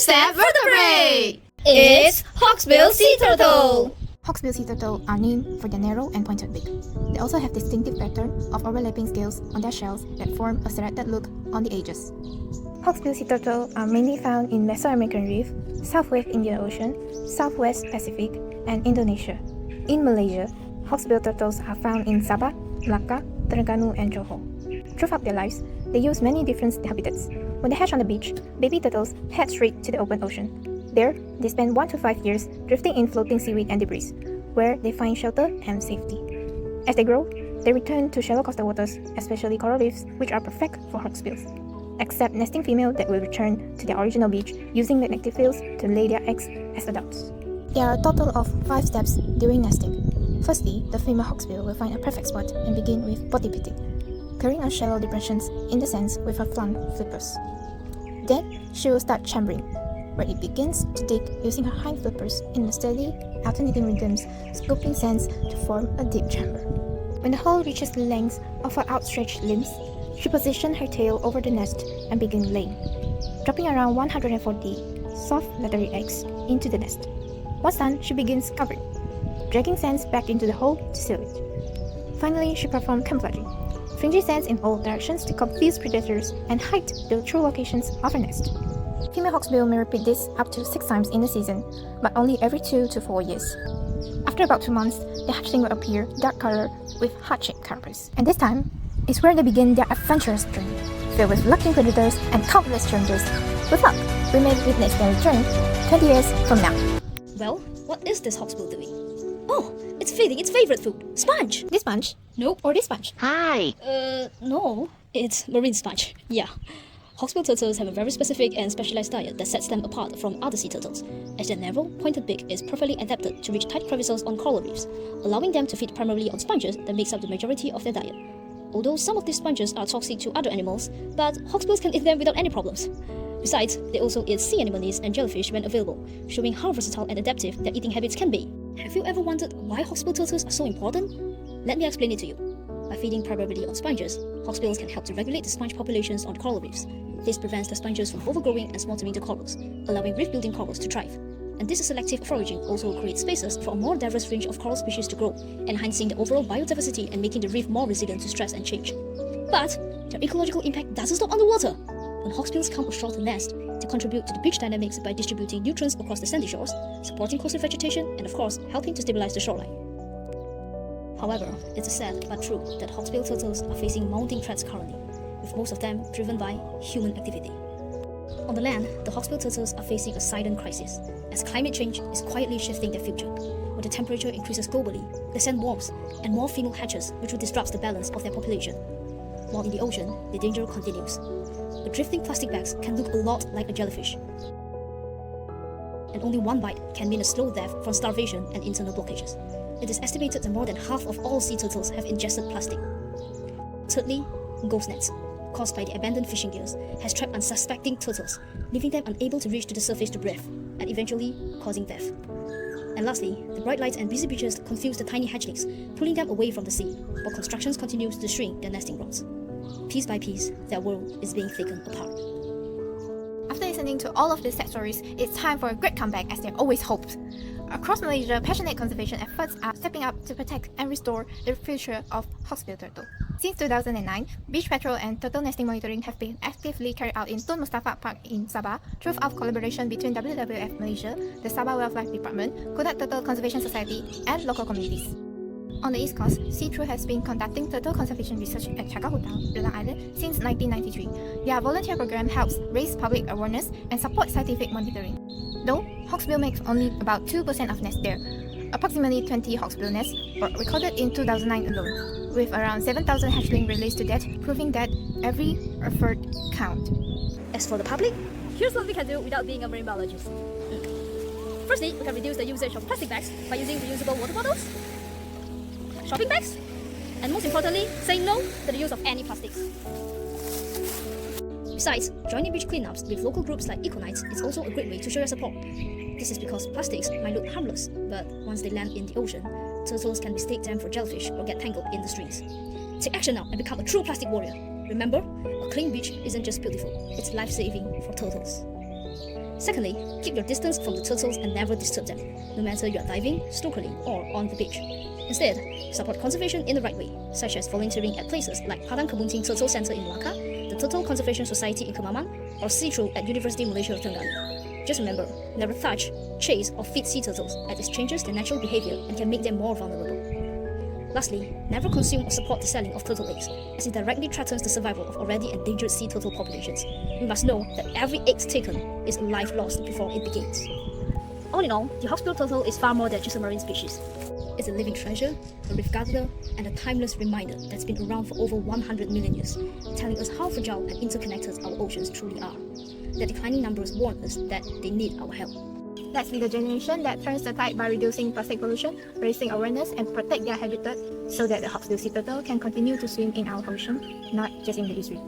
Who's that vertebrate? It's Hawksbill sea turtle. Hawksbill sea turtle are named for their narrow and pointed beak. They also have distinctive pattern of overlapping scales on their shells that form a serrated look on the edges. Hawksbill sea turtle are mainly found in Mesoamerican Reef, Southwest Indian Ocean, Southwest Pacific, and Indonesia. In Malaysia, Hawksbill turtles are found in Sabah, Melaka, Terengganu, and Johor. Throughout their lives, they use many different habitats. When they hatch on the beach, baby turtles head straight to the open ocean. There, they spend 1 to 5 years drifting in floating seaweed and debris, where they find shelter and safety. As they grow, they return to shallow coastal waters, especially coral reefs, which are perfect for hawksbills, except nesting female that will return to their original beach using the native fields to lay their eggs as adults. There are a total of 5 steps during nesting. Firstly, the female hawksbill will find a perfect spot and begin with body pitting, clearing out shallow depressions in the sands with her front flippers. Then, she will start chambering, where it begins to dig using her hind flippers in steady, alternating rhythms, scooping sands to form a deep chamber. When the hole reaches the length of her outstretched limbs, she positions her tail over the nest and begins laying, dropping around 140 soft, leathery eggs into the nest. Once done, she begins covering, dragging sands back into the hole to seal it. Finally, she performs camouflaging, fringing sands in all directions to confuse predators and hide the true locations of her nest. Female hawksbill may repeat this up to 6 times in a season, but only every 2 to 4 years. After about 2 months, the hatchling will appear dark color with heart-shaped carapace. And this time is where they begin their adventurous journey, filled with lurking predators and countless challenges. With luck, we may witness their return 20 years from now. Well, what is this hawksbill doing? Oh, it's feeding its favorite food, sponge. This sponge? Nope. Or this sponge? Hi! No, it's marine sponge. Yeah. Hawksbill turtles have a very specific and specialized diet that sets them apart from other sea turtles, as their narrow, pointed beak is perfectly adapted to reach tight crevices on coral reefs, allowing them to feed primarily on sponges that makes up the majority of their diet. Although some of these sponges are toxic to other animals, but hawksbills can eat them without any problems. Besides, they also eat sea anemones and jellyfish when available, showing how versatile and adaptive their eating habits can be. Have you ever wondered why hawksbill turtles are so important? Let me explain it to you. By feeding primarily on sponges, hawksbills can help to regulate the sponge populations on coral reefs. This prevents the sponges from overgrowing and smothering the corals, allowing reef-building corals to thrive. And this selective foraging also creates spaces for a more diverse range of coral species to grow, enhancing the overall biodiversity and making the reef more resilient to stress and change. But their ecological impact doesn't stop underwater. When hawksbills come ashore to nest, they contribute to the beach dynamics by distributing nutrients across the sandy shores, supporting coastal vegetation, and of course, helping to stabilize the shoreline. However, it's sad but true that hawksbill turtles are facing mounting threats currently, with most of them driven by human activity. On the land, the hawksbill turtles are facing a silent crisis, as climate change is quietly shifting their future. When the temperature increases globally, the sand warms, and more female hatches, which will disrupt the balance of their population. While in the ocean, the danger continues. The drifting plastic bags can look a lot like a jellyfish, and only one bite can mean a slow death from starvation and internal blockages. It is estimated that more than half of all sea turtles have ingested plastic. Thirdly, ghost nets, caused by the abandoned fishing gears, has trapped unsuspecting turtles, leaving them unable to reach to the surface to breathe, and eventually causing death. And lastly, the bright lights and busy beaches confuse the tiny hatchlings, pulling them away from the sea, while construction continues to shrink their nesting grounds. Piece by piece, their world is being taken apart. After listening to all of these sad stories, it's time for a great comeback as they always hoped. Across Malaysia, passionate conservation efforts are stepping up to protect and restore the future of hawksbill turtle. Since 2009, beach patrol and turtle nesting monitoring have been actively carried out in Tun Mustafa Park in Sabah through our collaboration between WWF Malaysia, the Sabah Wildlife Department, Kodak Turtle Conservation Society, and local communities. On the East Coast, Sea-True has been conducting turtle conservation research at Cagak Hutang, Penang Island since 1993. Their volunteer program helps raise public awareness and support scientific monitoring. Though, hawksbill makes only about 2% of nests there. Approximately 20 hawksbill nests were recorded in 2009 alone, with around 7,000 hatchlings released to death, proving that every effort counts. As for the public, here's what we can do without being a marine biologist. Firstly, we can reduce the usage of plastic bags by using reusable water bottles, shopping bags, and most importantly, saying no to the use of any plastics. Besides, joining beach cleanups with local groups like Eco-Nights is also a great way to show your support. This is because plastics might look harmless, but once they land in the ocean, turtles can mistake them for jellyfish or get tangled in the streams. Take action now and become a true plastic warrior. Remember, a clean beach isn't just beautiful, it's life-saving for turtles. Secondly, keep your distance from the turtles and never disturb them, no matter you are diving, snorkeling, or on the beach. Instead, support conservation in the right way, such as volunteering at places like Padang Kebunting Turtle Center in Malacca, the Turtle Conservation Society in Kemaman, or Sea Troll at University Malaysia of Terengganu. Just remember, never touch, chase, or feed sea turtles, as this changes their natural behavior and can make them more vulnerable. Lastly, never consume or support the selling of turtle eggs, as it directly threatens the survival of already endangered sea turtle populations. We must know that every egg taken is a life lost before it begins. All in all, the Hawksbill turtle is far more than just a marine species. It's a living treasure, a reef gatherer, and a timeless reminder that's been around for over 100 million years, telling us how fragile and interconnected our oceans truly are. Their declining numbers warn us that they need our help. Let's be the generation that turns the tide by reducing plastic pollution, raising awareness, and protect their habitat so that the Hawksbill sea turtle can continue to swim in our ocean, not just in the history.